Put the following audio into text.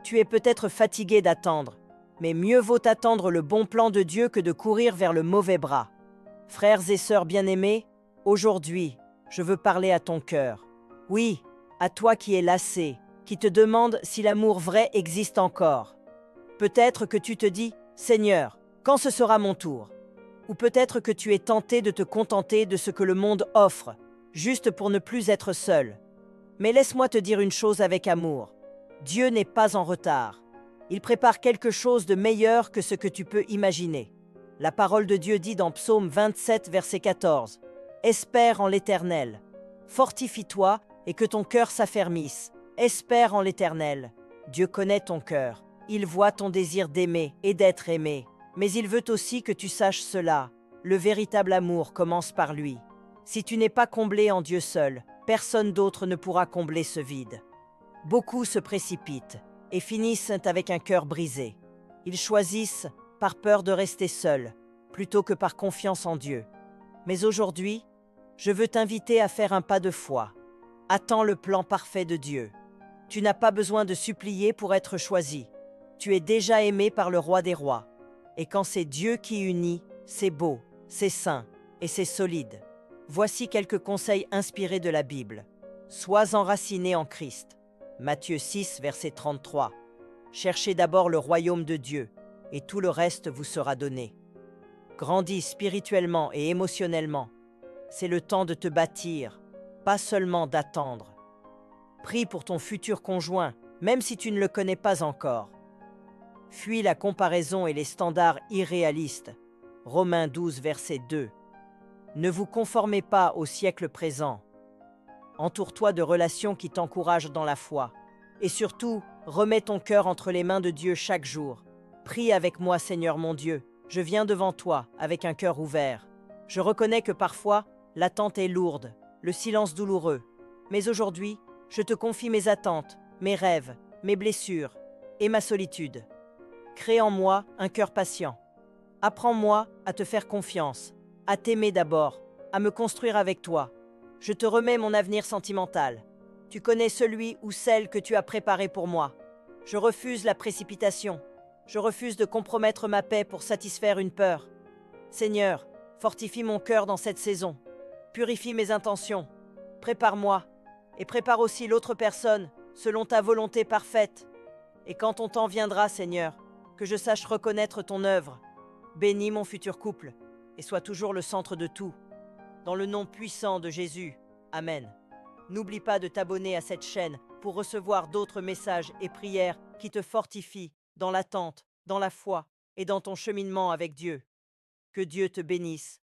Tu es peut-être fatigué d'attendre, mais mieux vaut attendre le bon plan de Dieu que de courir vers le mauvais bras. Frères et sœurs bien-aimés, aujourd'hui, je veux parler à ton cœur. Oui, à toi qui es lassé, qui te demande si l'amour vrai existe encore. Peut-être que tu te dis, Seigneur, quand ce sera mon tour? Ou peut-être que tu es tenté de te contenter de ce que le monde offre, juste pour ne plus être seul. Mais laisse-moi te dire une chose avec amour. Dieu n'est pas en retard. Il prépare quelque chose de meilleur que ce que tu peux imaginer. La parole de Dieu dit dans Psaume 27, verset 14, « Espère en l'Éternel. Fortifie-toi et que ton cœur s'affermisse. Espère en l'Éternel. Dieu connaît ton cœur. Il voit ton désir d'aimer et d'être aimé. Mais il veut aussi que tu saches cela. Le véritable amour commence par lui. Si tu n'es pas comblé en Dieu seul, personne d'autre ne pourra combler ce vide. Beaucoup se précipitent et finissent avec un cœur brisé. Ils choisissent par peur de rester seuls, plutôt que par confiance en Dieu. Mais aujourd'hui, je veux t'inviter à faire un pas de foi. Attends le plan parfait de Dieu. Tu n'as pas besoin de supplier pour être choisi. Tu es déjà aimé par le Roi des Rois. Et quand c'est Dieu qui unit, c'est beau, c'est saint et c'est solide. Voici quelques conseils inspirés de la Bible. Sois enraciné en Christ. Matthieu 6, verset 33. Cherchez d'abord le royaume de Dieu, et tout le reste vous sera donné. Grandis spirituellement et émotionnellement. C'est le temps de te bâtir, pas seulement d'attendre. Prie pour ton futur conjoint, même si tu ne le connais pas encore. Fuis la comparaison et les standards irréalistes. Romains 12, verset 2. Ne vous conformez pas au siècle présent. Entoure-toi de relations qui t'encouragent dans la foi. Et surtout, remets ton cœur entre les mains de Dieu chaque jour. Prie avec moi, Seigneur mon Dieu. Je viens devant toi avec un cœur ouvert. Je reconnais que parfois, l'attente est lourde, le silence douloureux. Mais aujourd'hui, je te confie mes attentes, mes rêves, mes blessures et ma solitude. Crée en moi un cœur patient. Apprends-moi à te faire confiance, à t'aimer d'abord, à me construire avec toi. Je te remets mon avenir sentimental. Tu connais celui ou celle que tu as préparé pour moi. Je refuse la précipitation. Je refuse de compromettre ma paix pour satisfaire une peur. Seigneur, fortifie mon cœur dans cette saison. Purifie mes intentions. Prépare-moi et prépare aussi l'autre personne selon ta volonté parfaite. Et quand ton temps viendra, Seigneur, que je sache reconnaître ton œuvre. Bénis mon futur couple et sois toujours le centre de tout. Dans le nom puissant de Jésus. Amen. N'oublie pas de t'abonner à cette chaîne pour recevoir d'autres messages et prières qui te fortifient dans l'attente, dans la foi et dans ton cheminement avec Dieu. Que Dieu te bénisse